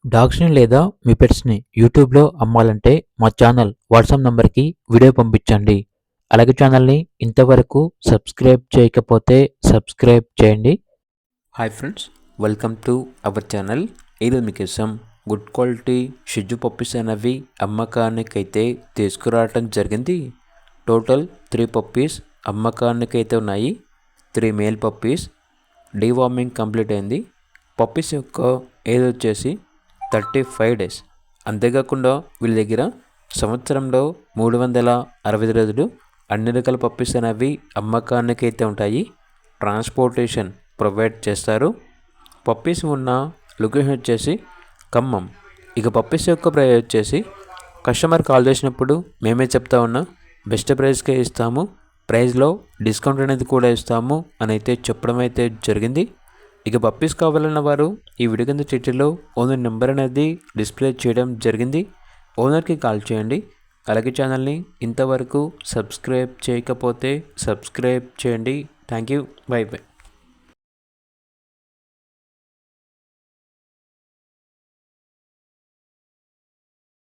డాగ్స్‌ని లేదా మీ పెట్స్‌ని యూట్యూబ్‌లో అమ్మాలంటే మా ఛానల్ వాట్సాప్ నంబర్‌కి వీడియో పంపించండి. అలాగే ఛానల్‌ని ఇంతవరకు సబ్స్క్రైబ్ చేయకపోతే సబ్స్క్రైబ్ చేయండి. Hi friends, welcome to our channel. ఈరోజు మీకోసం గుడ్ క్వాలిటీ షిట్జు పప్పీస్ అనేవి అమ్మకానికైతే తీసుకురావటం జరిగింది. టోటల్ 3 పప్పీస్ అమ్మకానికైతే ఉన్నాయి. 3 మేల్ పప్పీస్. డీవార్మింగ్ కంప్లీట్ అయింది. పప్పీస్ యొక్క ఏజ్ వచ్చేసి 35 డేస్. అంతేకాకుండా వీళ్ళ దగ్గర సంవత్సరంలో 365 రోజులు అన్ని రకాల పప్పీస్ అనేవి అమ్మకానికి అయితే ఉంటాయి. ట్రాన్స్పోర్టేషన్ ప్రొవైడ్ చేస్తారు. పప్పీస్ ఉన్న లొకేషన్ వచ్చేసి ఖమ్మం. ఇక పప్పీస్ యొక్క ప్రైస్ వచ్చేసి కస్టమర్ కాల్ చేసినప్పుడు మేమే చెప్తా ఉన్నా బెస్ట్ ప్రైస్కే ఇస్తాము, ప్రైస్లో డిస్కౌంట్ అనేది కూడా ఇస్తాము అని అయితే చెప్పడం అయితే జరిగింది. ఇక పప్పీస్ కావాలన్న వారు ఈ వీడియో కింద టైటిల్లో ఓనర్ నెంబర్ అనేది డిస్ప్లే చేయడం జరిగింది. ఓనర్కి కాల్ చేయండి. అలాగే ఛానల్ని ఇంతవరకు సబ్స్క్రైబ్ చేయకపోతే సబ్స్క్రైబ్ చేయండి. Thank you. By by.